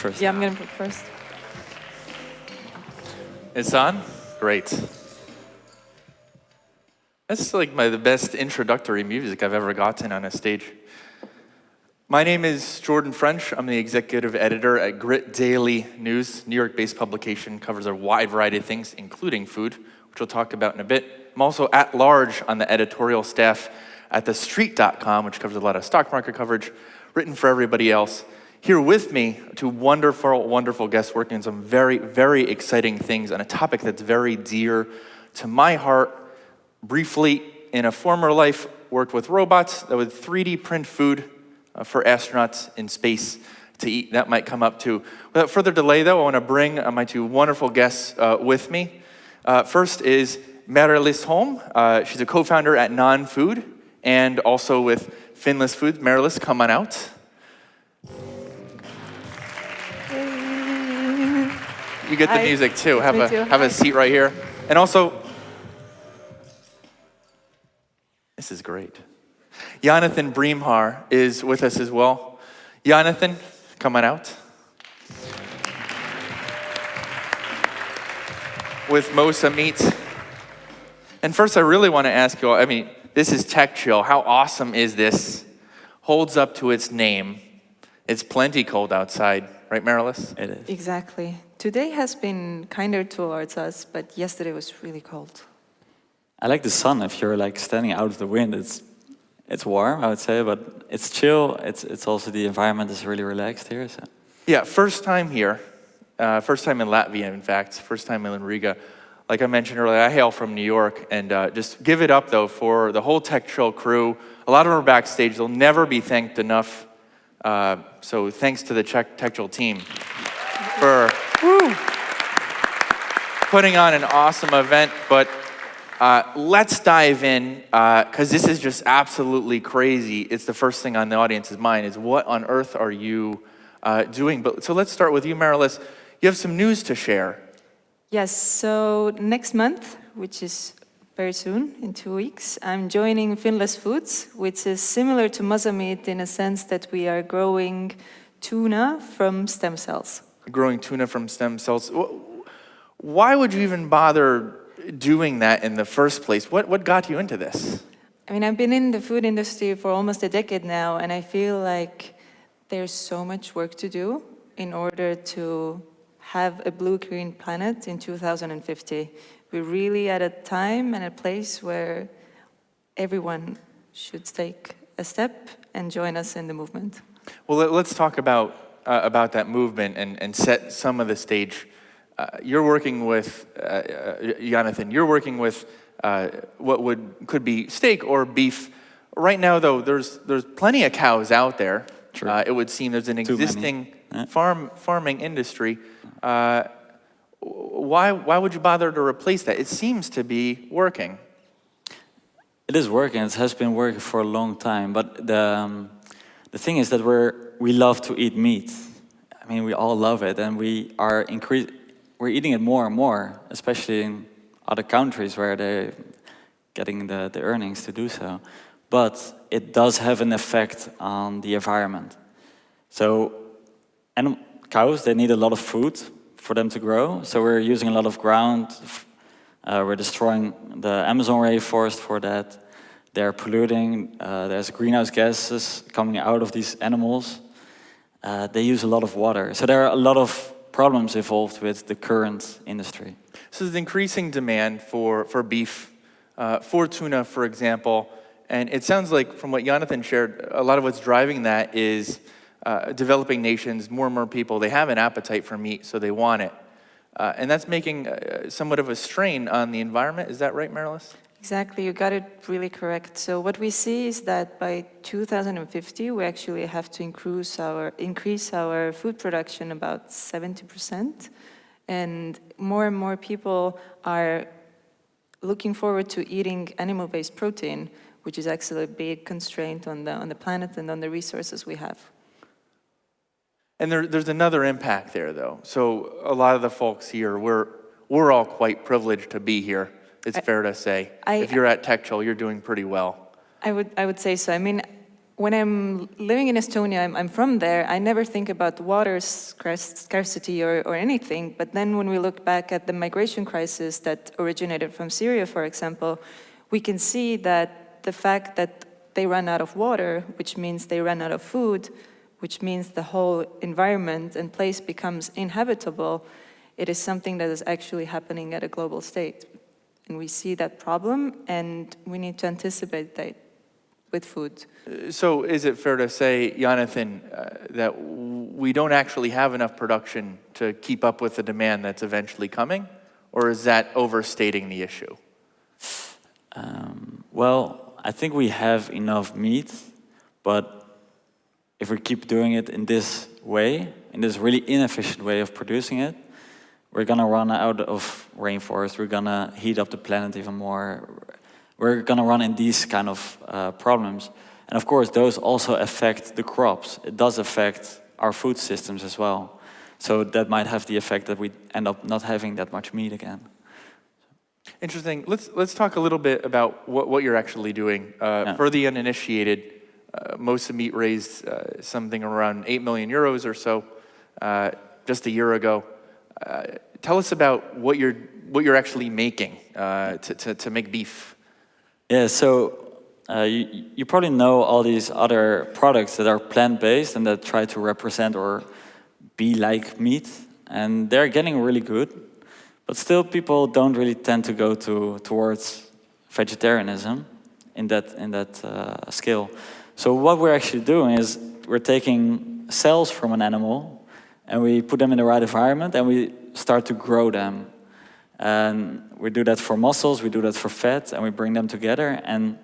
first. Yeah, I'm going to put first. It's on? Great. That's like the best introductory music I've ever gotten on a stage. My name is Jordan French. I'm the executive editor at Grit Daily News, New York-based publication, covers a wide variety of things, including food, which we'll talk about in a bit. I'm also at large on the editorial staff at TheStreet.com, which covers a lot of stock market coverage, written for everybody else. Here with me, two wonderful, wonderful guests working on some very, very exciting things on a topic that's very dear to my heart. Briefly, in a former life, worked with robots that would 3D print food for astronauts in space to eat. That might come up too. Without further delay, though, I want to bring my two wonderful guests with me. First is Mariliis Holm. She's a co-founder at Nonfood and also with Finless Foods. Mariliis, come on out. You get the music too. Have a seat right here. And also, this is great. Jonathan Breemhaar is with us as well. Jonathan, come on out. With Mosa Meats. And first, I really want to ask you all, this is TechChill. How awesome is this? Holds up to its name. It's plenty cold outside, right, Mariliis? It is. Exactly. Today has been kinder towards us, but yesterday was really cold. I like the sun. If you're like standing out of the wind, it's warm, I would say, but it's chill. It's also the environment is really relaxed here. So. Yeah, first time here. First time in Latvia, in fact. First time in Riga. Like I mentioned earlier, I hail from New York, and just give it up, though, for the whole TechChill crew. A lot of them are backstage. They'll never be thanked enough. So thanks to the TechChill team for putting on an awesome event. But let's dive in, because this is just absolutely crazy. It's the first thing on the audience's mind is, what on earth are you doing? So let's start with you, Mariliis. You have some news to share. Yes, so next month, which is very soon, in 2 weeks, I'm joining Finless Foods, which is similar to Mosa Meat in a sense that we are growing tuna from stem cells. Growing tuna from stem cells. Why would you even bother doing that in the first place? What got you into this? I've been in the food industry for almost a decade now, and I feel like there's so much work to do in order to have a blue-green planet in 2050. We're really at a time and a place where everyone should take a step and join us in the movement. Well, let's talk about that movement and set some of the stage. You're working with, Jonathan, you're working with what could be steak or beef. Right now, though, there's plenty of cows out there. It would seem there's an existing farming industry. Why would you bother to replace that? It seems to be working. It is working. It has been working for a long time. But the thing is that we love to eat meat. We all love it, and we're eating it more and more, especially in other countries where they're getting the earnings to do so. But it does have an effect on the environment. So, and cows, they need a lot of food for them to grow. So we're using a lot of ground. We're destroying the Amazon rainforest for that. They're polluting. There's greenhouse gases coming out of these animals. They use a lot of water. So there are a lot of problems involved with the current industry. So there's increasing demand for beef, for tuna, for example. And it sounds like, from what Jonathan shared, a lot of what's driving that is developing nations, more and more people, they have an appetite for meat, so they want it. And that's making somewhat of a strain on the environment. Is that right, Mariliis? Exactly, you got it really correct. So what we see is that by 2050, we actually have to increase our food production about 70%. And more people are looking forward to eating animal-based protein, which is actually a big constraint on the planet and on the resources we have. And there's another impact there, though. So a lot of the folks here, we're all quite privileged to be here. It's fair to say. If you're at TechChill, you're doing pretty well. I would say so. when I'm living in Estonia, I'm from there, I never think about water scarcity or anything. But then when we look back at the migration crisis that originated from Syria, for example, we can see that the fact that they run out of water, which means they run out of food, which means the whole environment and place becomes inhabitable, it is something that is actually happening at a global state. And we see that problem, and we need to anticipate that with food. So is it fair to say, Jonathan, that we don't actually have enough production to keep up with the demand that's eventually coming? Or is that overstating the issue? Well, I think we have enough meat, but if we keep doing it in this way, in this really inefficient way of producing it, we're gonna run out of rainforest, we're gonna heat up the planet even more, we're gonna run in these kind of problems. And of course, those also affect the crops. It does affect our food systems as well. So that might have the effect that we end up not having that much meat again. Interesting. Let's talk a little bit about what you're actually doing. For the uninitiated, Mosa Meat raised something around 8 million euros or so just a year ago. Tell us about what you're actually making to make beef. Yeah, so you probably know all these other products that are plant-based and that try to represent or be like meat, and they're getting really good. But still, people don't really tend to go towards vegetarianism in that scale. So what we're actually doing is we're taking cells from an animal and we put them in the right environment and we start to grow them. And we do that for muscles, we do that for fat, and we bring them together, and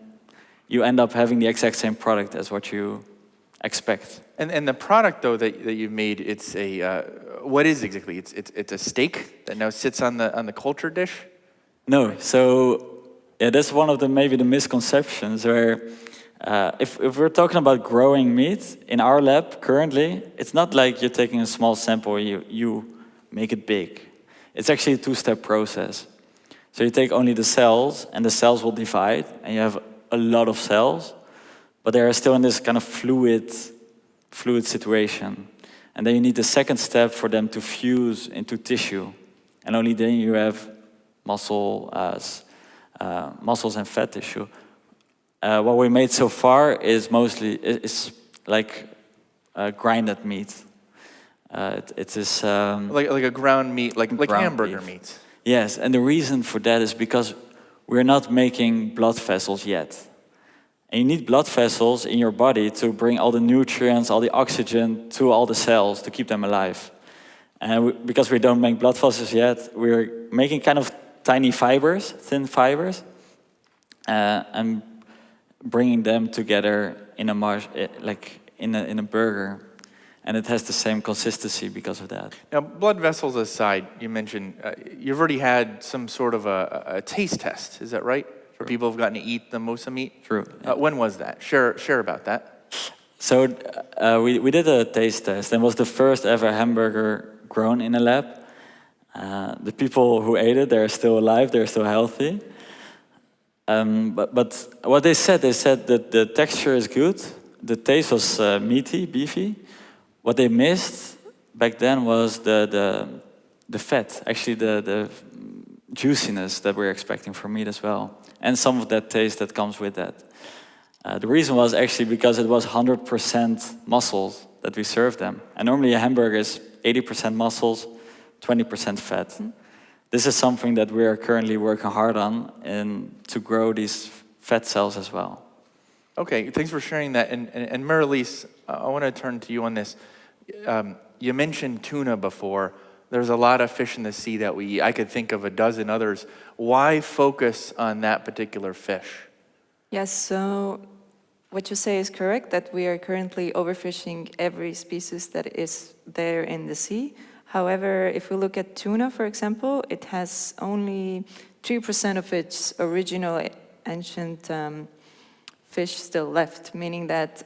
you end up having the exact same product as what you expect. And the product, though, that you've made, it's a what is exactly? It's a steak that now sits on the culture dish. No, so yeah, that's one of maybe the misconceptions where if we're talking about growing meat in our lab currently, it's not like you're taking a small sample, you make it big. It's actually a two-step process. So you take only the cells, and the cells will divide, and you have a lot of cells, but they are still in this kind of fluid situation. And then you need the second step for them to fuse into tissue, and only then you have muscles and fat tissue. What we made so far is mostly like grinded meat. It is like a ground meat, like hamburger meat. Yes, and the reason for that is because we're not making blood vessels yet. And you need blood vessels in your body to bring all the nutrients, all the oxygen to all the cells to keep them alive. And because we don't make blood vessels yet, we're making kind of tiny fibers, thin fibers, and bringing them together in a burger. And it has the same consistency because of that. Now, blood vessels aside, you mentioned you've already had some sort of a taste test. Is that right? For people who've gotten to eat the Mosa meat? True. Yeah. When was that? Share about that. So we did a taste test, and it was the first ever hamburger grown in a lab. The people who ate it, they're still alive, they're still healthy. But what they said that the texture is good, the taste was meaty, beefy. What they missed back then was the fat, actually the juiciness that we're expecting from meat as well, and some of that taste that comes with that. The reason was actually because it was 100% muscles that we served them. And normally a hamburger is 80% muscles, 20% fat. Mm-hmm. This is something that we are currently working hard on and to grow these fat cells as well. Okay, thanks for sharing that. And Mariliis, I want to turn to you on this. You mentioned tuna before. There's a lot of fish in the sea that we eat. I could think of a dozen others. Why focus on that particular fish? Yes, so what you say is correct, that we are currently overfishing every species that is there in the sea. However, if we look at tuna, for example, it has only 3% of its original ancient fish still left, meaning that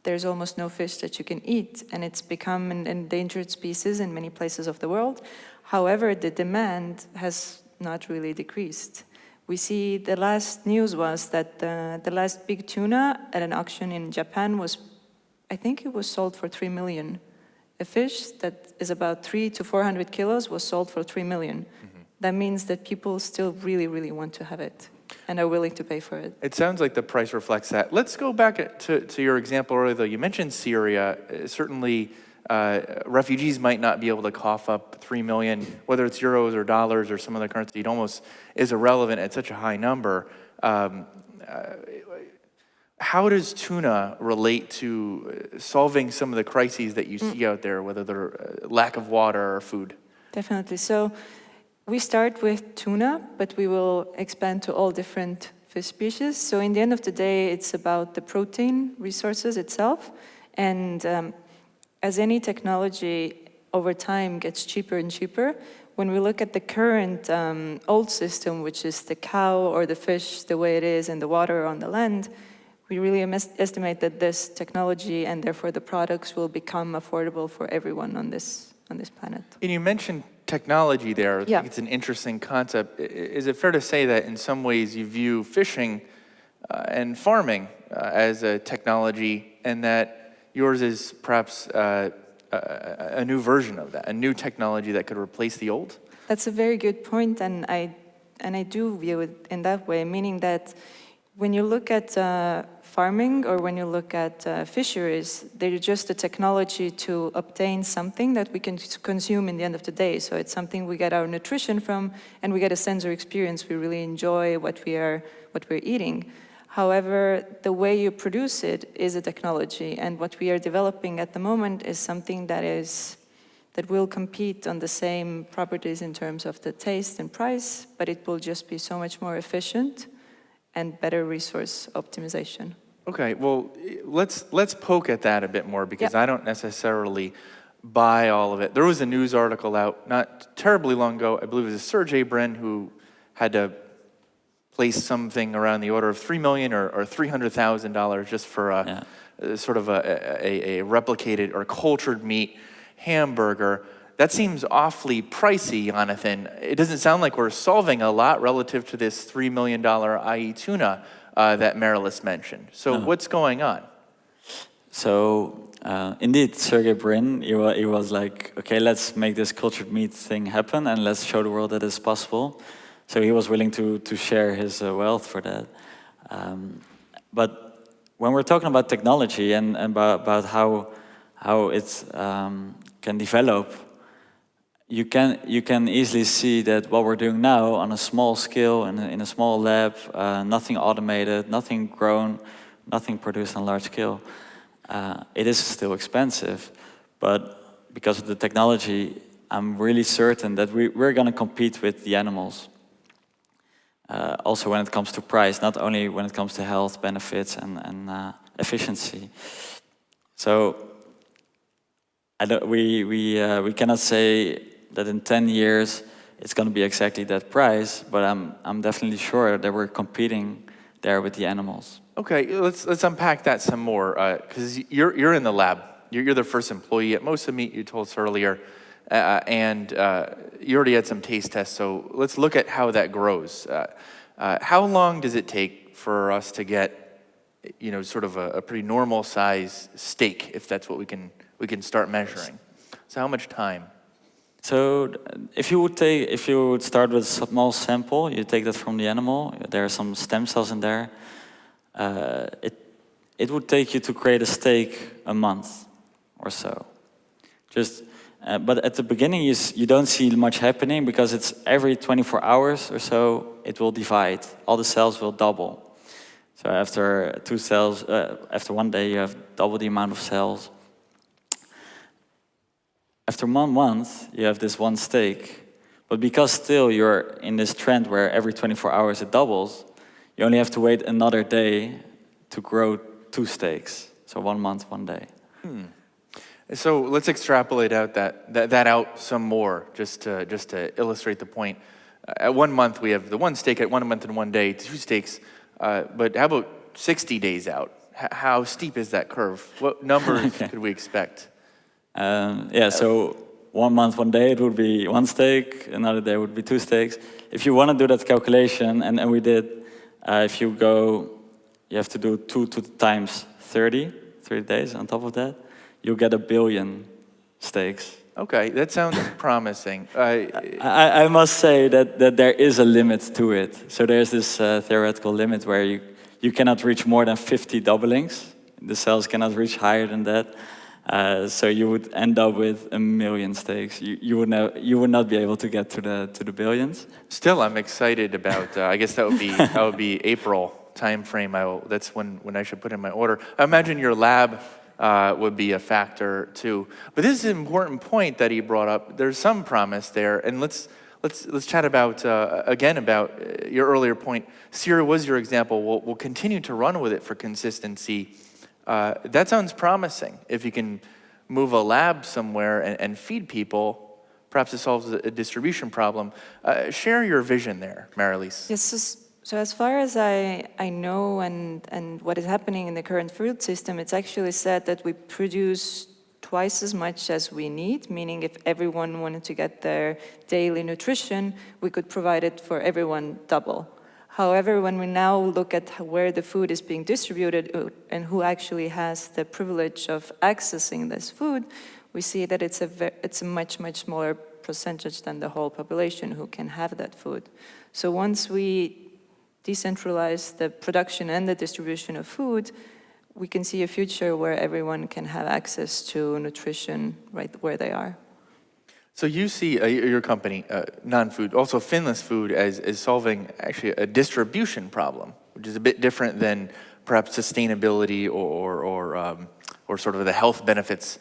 there's almost no fish that you can eat, and it's become an endangered species in many places of the world. However, the demand has not really decreased. We see the last news was that the last big tuna at an auction in Japan was, I think it was sold for 3 million. A fish that is about 300 to 400 kilos was sold for 3 million. That means that people still really, really want to have it and are willing to pay for it. It sounds like the price reflects that. Let's go back to your example earlier, though. You mentioned Syria. Certainly, refugees might not be able to cough up 3 million, whether it's euros or dollars or some other currency. It almost is irrelevant at such a high number. How does tuna relate to solving some of the crises that you see out there, whether they're lack of water or food? Definitely. So we start with tuna, but we will expand to all different fish species. So in the end of the day, it's about the protein resources itself. And as any technology over time gets cheaper and cheaper, when we look at the current old system, which is the cow or the fish, the way it is, and the water on the land, we really estimate that this technology and therefore the products will become affordable for everyone on this planet. And you mentioned technology there. I Yeah. think it's an interesting concept. Is it fair to say that in some ways you view fishing and farming as a technology, and that yours is perhaps a new version of that, a new technology that could replace the old? That's a very good point, and I do view it in that way, meaning that when you look at farming or when you look at fisheries, they're just a technology to obtain something that we can consume in the end of the day. So it's something we get our nutrition from, and we get a sensory experience. We really enjoy what we're eating. However, the way you produce it is a technology, and what we are developing at the moment is something that will compete on the same properties in terms of the taste and price, but it will just be so much more efficient and better resource optimization. Okay, well, let's poke at that a bit more, because I don't necessarily buy all of it. There was a news article out not terribly long ago, I believe it was Sergey Brin, who had to place something around the order of $3 million or $300,000 just for sort of a replicated or cultured meat hamburger. That seems awfully pricey, Jonathan. It doesn't sound like we're solving a lot relative to this $3 million IE tuna that Mariliis mentioned. So what's going on? So indeed, Sergey Brin, he was like, okay, let's make this cultured meat thing happen and let's show the world that it's possible. So he was willing to share his wealth for that. But when we're talking about technology and about how it can develop, you can easily see that what we're doing now on a small scale and in a small lab, nothing automated, nothing grown, nothing produced on a large scale, it is still expensive. But because of the technology, I'm really certain that we're going to compete with the animals. Also when it comes to price, not only when it comes to health benefits and efficiency. So we cannot say that in 10 years it's going to be exactly that price, but I'm definitely sure that we're competing there with the animals. Okay, let's unpack that some more, because you're in the lab. You're the first employee at Mosa Meat, you told us earlier, and you already had some taste tests. So let's look at how that grows. How long does it take for us to get, sort of a pretty normal size steak, if that's what we can start measuring? So how much time? So if you would start with a small sample, you take that from the animal. There are some stem cells in there. It would take you to create a steak a month or so. But at the beginning, you don't see much happening, because it's every 24 hours or so it will divide. All the cells will double. So after after 1 day, you have double the amount of cells. After 1 month, you have this one steak, but because still you're in this trend where every 24 hours it doubles, you only have to wait another day to grow 2 steaks. So 1 month, 1 day. So let's extrapolate out that out some more, just to illustrate the point. At 1 month, we have the 1 steak. At 1 month and 1 day, 2 steaks. But how about 60 days out? How steep is that curve? What numbers could we expect? So 1 month, 1 day, it would be 1 steak, another day would be 2 steaks. If you want to do that calculation, and we did, if you go, you have to do 2 times 30 days on top of that, you'll get 1 billion steaks. Okay, that sounds promising. I must say that there is a limit to it. So there's this theoretical limit where you cannot reach more than 50 doublings. The cells cannot reach higher than that. So you would end up with 1 million steaks. You would not be able to get to the billions. Still, I'm excited about. I guess that would be April time frame. That's when I should put in my order. I imagine your lab would be a factor too. But this is an important point that he brought up. There's some promise there, and let's chat about again about your earlier point. Syria was your example. We'll continue to run with it for consistency. That sounds promising. If you can move a lab somewhere and feed people, perhaps it solves a distribution problem. Share your vision there, Mariliis. Yes. So as far as I know and what is happening in the current food system, it's actually said that we produce twice as much as we need, meaning if everyone wanted to get their daily nutrition, we could provide it for everyone double. However, when we now look at where the food is being distributed and who actually has the privilege of accessing this food, we see that it's a much smaller percentage than the whole population who can have that food. So once we decentralize the production and the distribution of food, we can see a future where everyone can have access to nutrition right where they are. So you see your company, Nonfood, also Finless Food, as solving actually a distribution problem, which is a bit different than perhaps sustainability or sort of the health benefits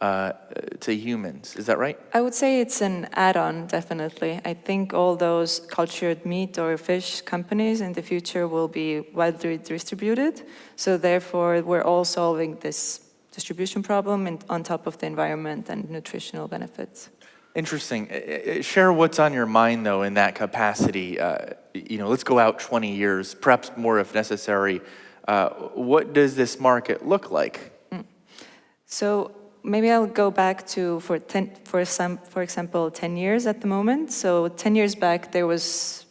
to humans. Is that right? I would say it's an add-on, definitely. I think all those cultured meat or fish companies in the future will be widely distributed. So therefore, we're all solving this distribution problem on top of the environment and nutritional benefits. Interesting. Share what's on your mind, though, in that capacity. Let's go out 20 years, perhaps more if necessary. What does this market look like? So maybe I'll go back to, for example, 10 years at the moment. So 10 years back, there was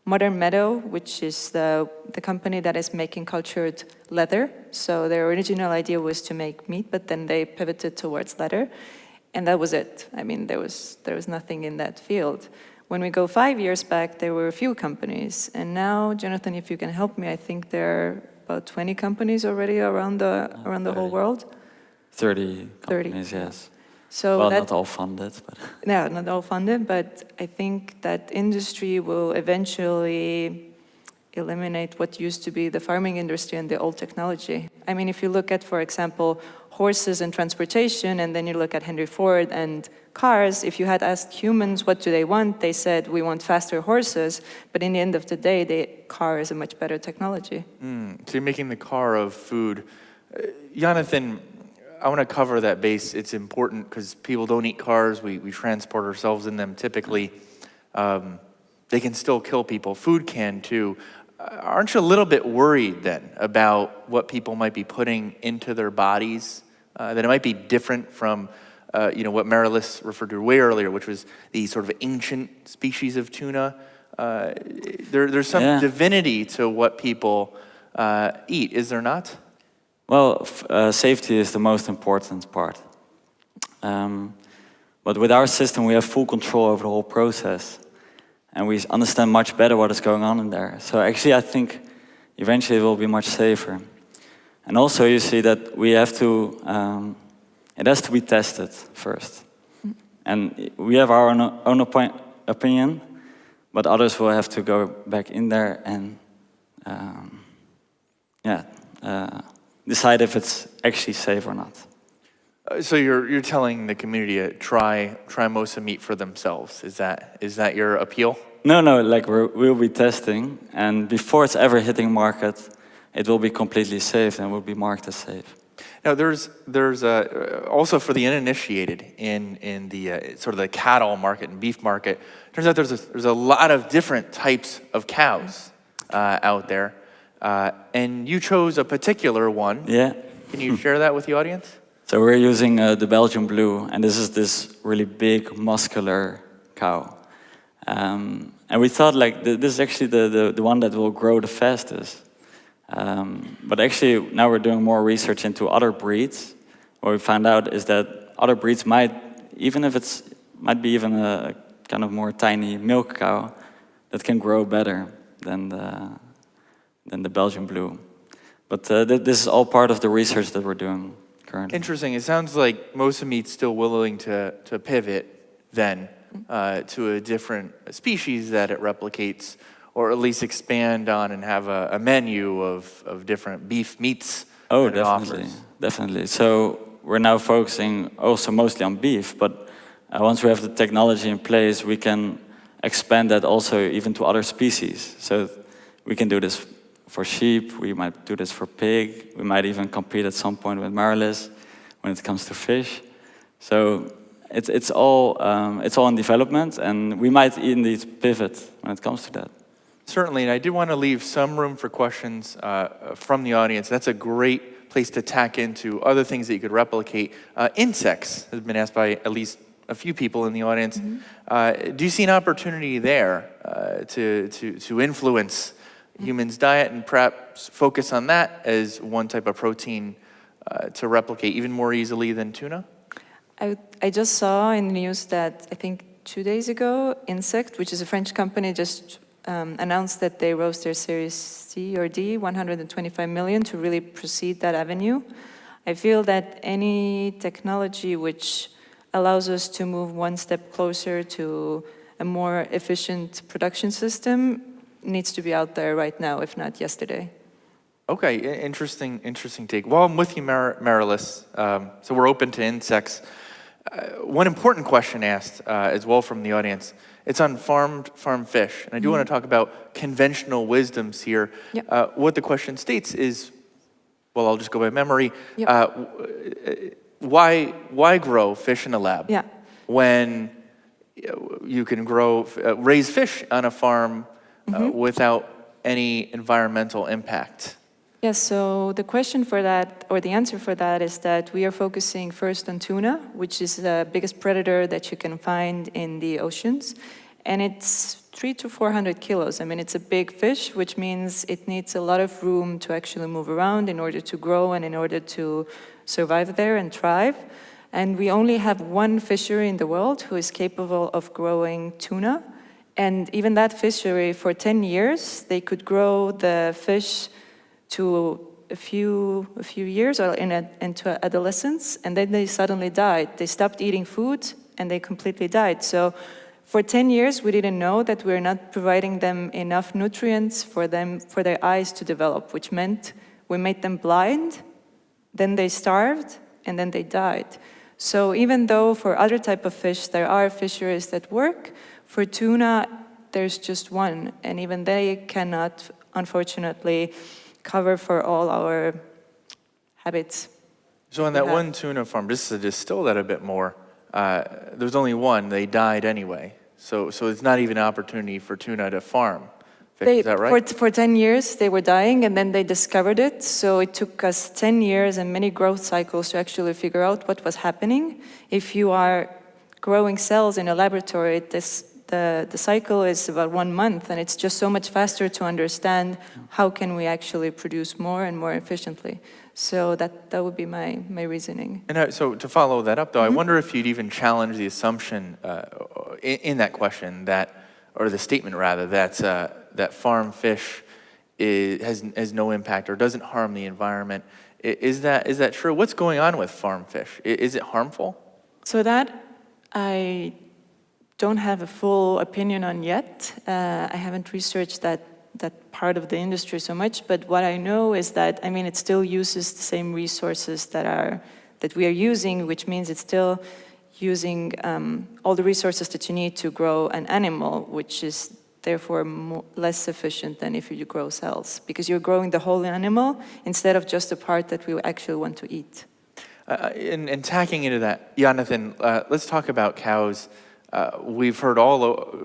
Modern Meadow, which is the company that is making cultured leather. So their original idea was to make meat, but then they pivoted towards leather. And that was it. I mean, there was nothing in that field. When we go 5 years back, there were a few companies. And now, Jonathan, if you can help me, I think there are about 20 companies already around the whole world. 30 companies, yes. So well, not all funded, but... No, not all funded, but I think that industry will eventually eliminate what used to be the farming industry and the old technology. I mean, if you look at, for example, horses and transportation, and then you look at Henry Ford and cars, if you had asked humans what do they want, they said, we want faster horses, but in the end of the day, the car is a much better technology. So you're making the car of food. Jonathan, I want to cover that base. It's important because people don't eat cars. We transport ourselves in them typically. They can still kill people. Food can too. Aren't you a little bit worried then about what people might be putting into their bodies? That it might be different from what Mariliis referred to way earlier, which was the sort of ancient species of tuna. There's some divinity to what people eat, is there not? Well, safety is the most important part. But with our system, we have full control over the whole process. And we understand much better what is going on in there. So actually, I think eventually it will be much safer. And also you see that we have to, it has to be tested first. And we have our own opinion, but others will have to go back in there and decide if it's actually safe or not. So you're telling the community to try Mosa meat for themselves. Is that your appeal? No. Like we'll be testing, and before it's ever hitting market, it will be completely safe and will be marked as safe. Now there's also for the uninitiated in the sort of the cattle market and beef market. Turns out there's a lot of different types of cows out there, and you chose a particular one. Yeah. Can you share that with the audience? So we're using the Belgian Blue, and this really big, muscular cow. And we thought like this is actually the one that will grow the fastest. But actually now we're doing more research into other breeds. What we found out is that other breeds might, even if might be even a kind of more tiny milk cow, that can grow better than the Belgian Blue. But this is all part of the research that we're doing currently. Interesting. It sounds like Mosa meat's still willing to pivot then to a different species that it replicates, or at least expand on and have a menu of different beef meats. Oh, that it definitely, offers. definitely. So we're now focusing also mostly on beef, but once we have the technology in place, we can expand that also even to other species. So we can do this for sheep, we might do this for pig, we might even compete at some point with Mariliis when it comes to fish. So it's all in development, and we might indeed pivot when it comes to that. Certainly, and I do want to leave some room for questions from the audience. That's a great place to tack into other things that you could replicate. Insects has been asked by at least a few people in the audience. Do you see an opportunity there to influence humans' diet and perhaps focus on that as one type of protein to replicate even more easily than tuna? I just saw in the news that I think 2 days ago, Insect, which is a French company, just announced that they rose their Series C or D, 125 million, to really proceed that avenue. I feel that any technology which allows us to move one step closer to a more efficient production system needs to be out there right now, if not yesterday. Okay, interesting take. Well, I'm with you, Mariliis. So we're open to insects. One important question asked as well from the audience. It's on farm fish, and I do want to talk about conventional wisdoms here. Yep. What the question states is, well, I'll just go by memory. Yep. Why grow fish in a lab when you can raise fish on a farm without any environmental impact? Yes, so the question for that, or the answer for that, is that we are focusing first on tuna, which is the biggest predator that you can find in the oceans. And it's 300 to 400 kilos. I mean, it's a big fish, which means it needs a lot of room to actually move around in order to grow and in order to survive there and thrive. And we only have one fishery in the world who is capable of growing tuna. And even that fishery, for 10 years, they could grow the fish to a few years or into adolescence, and then they suddenly died. They stopped eating food, and they completely died. So for 10 years, we didn't know that we're not providing them enough nutrients for their eyes to develop, which meant we made them blind, then they starved, and then they died. So even though for other type of fish, there are fisheries that work, for tuna, there's just one, and even they cannot, unfortunately, cover for all our habits. So on that one tuna farm, just to distill that a bit more, there's only one, they died anyway. So it's not even an opportunity for tuna to farm. Is that right? For 10 years, they were dying, and then they discovered it. So it took us 10 years and many growth cycles to actually figure out what was happening. If you are growing cells in a laboratory, the cycle is about 1 month, and it's just so much faster to understand how can we actually produce more and more efficiently. So that would be my reasoning. And so to follow that up, though, I wonder if you'd even challenge the assumption in that question or the statement rather, that farm fish has no impact or doesn't harm the environment. Is that true? What's going on with farm fish? Is it harmful? So that I don't have a full opinion on yet. I haven't researched that part of the industry so much, but what I know is that, I mean, it still uses the same resources that we are using, which means it's still using all the resources that you need to grow an animal, which is therefore less efficient than if you grow cells, because you're growing the whole animal instead of just the part that we actually want to eat. And tacking into that, Jonathan, let's talk about cows. We've heard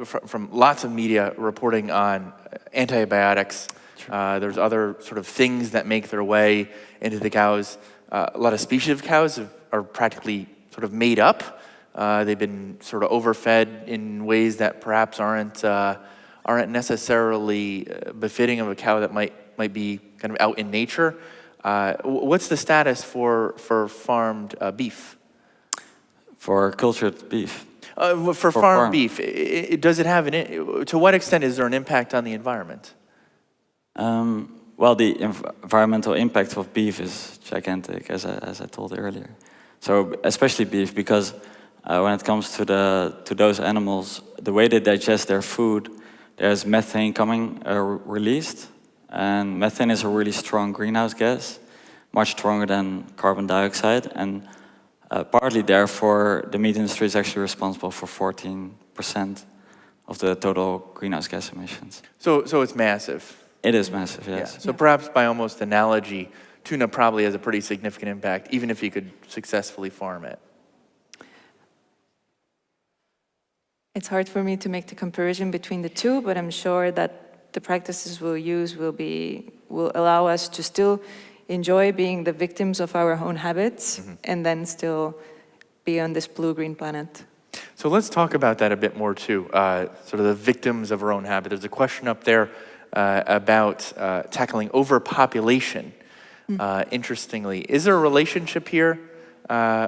from lots of media reporting on antibiotics. There's other sort of things that make their way into the cows. A lot of species of cows have are practically sort of made up. They've been sort of overfed in ways that perhaps aren't necessarily befitting of a cow that might be kind of out in nature. What's the status for farmed beef? For cultured beef. For farmed beef, does it have to what extent is there an impact on the environment? Well, the environmental impact of beef is gigantic, as I told earlier. So especially beef, because when it comes to those animals, the way they digest their food, there's methane coming released, and methane is a really strong greenhouse gas, much stronger than carbon dioxide, and partly therefore the meat industry is actually responsible for 14% of the total greenhouse gas emissions. So it's massive. It is massive, yes. Yeah. So perhaps by almost analogy, tuna probably has a pretty significant impact, even if you could successfully farm it. It's hard for me to make the comparison between the two, but I'm sure that the practices we'll use will allow us to still enjoy being the victims of our own habits, and then still be on this blue-green planet. So let's talk about that a bit more too, sort of the victims of our own habit. There's a question up there about tackling overpopulation. Interestingly, is there a relationship here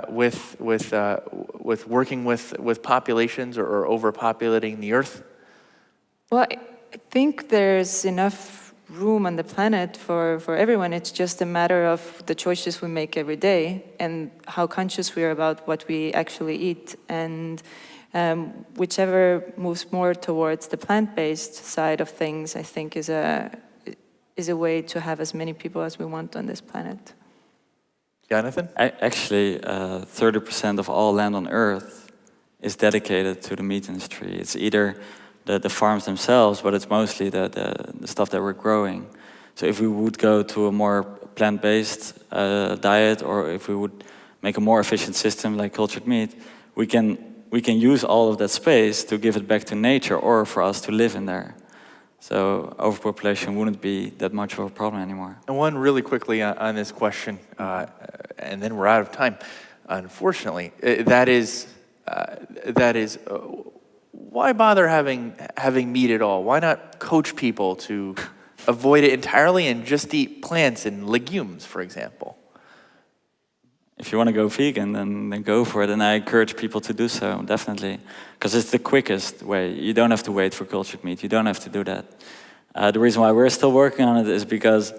with working with populations or overpopulating the earth? Well, I think there's enough room on the planet for everyone. It's just a matter of the choices we make every day and how conscious we are about what we actually eat. And whichever moves more towards the plant-based side of things, I think is a way to have as many people as we want on this planet. Jonathan? Actually, 30% of all land on Earth is dedicated to the meat industry. It's either the farms themselves, but it's mostly the stuff that we're growing. So if we would go to a more plant-based diet, or if we would make a more efficient system like cultured meat, we can use all of that space to give it back to nature, or for us to live in there. So overpopulation wouldn't be that much of a problem anymore. And one really quickly on this question, and then we're out of time. Unfortunately, that is why bother having meat at all? Why not coach people to avoid it entirely and just eat plants and legumes, for example? If you want to go vegan, then go for it, and I encourage people to do so, definitely. Because it's the quickest way. You don't have to wait for cultured meat. You don't have to do that. The reason why we're still working on it is because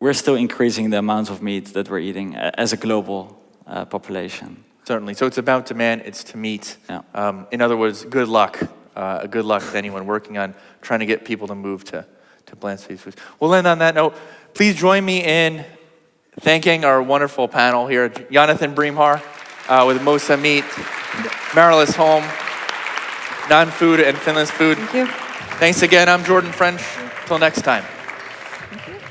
we're still increasing the amount of meat that we're eating as a global population. Certainly. So it's about demand, it's to meet. Yeah. In other words, good luck. Good luck to anyone working on trying to get people to move to plant-based foods. We'll end on that note. Please join me in thanking our wonderful panel here. Jonathan Breemhaar with Mosa Meat, Mariliis Holm, Nonfood and Finless Food. Thank you. Thanks again. I'm Jordan French. Till next time. Thank you.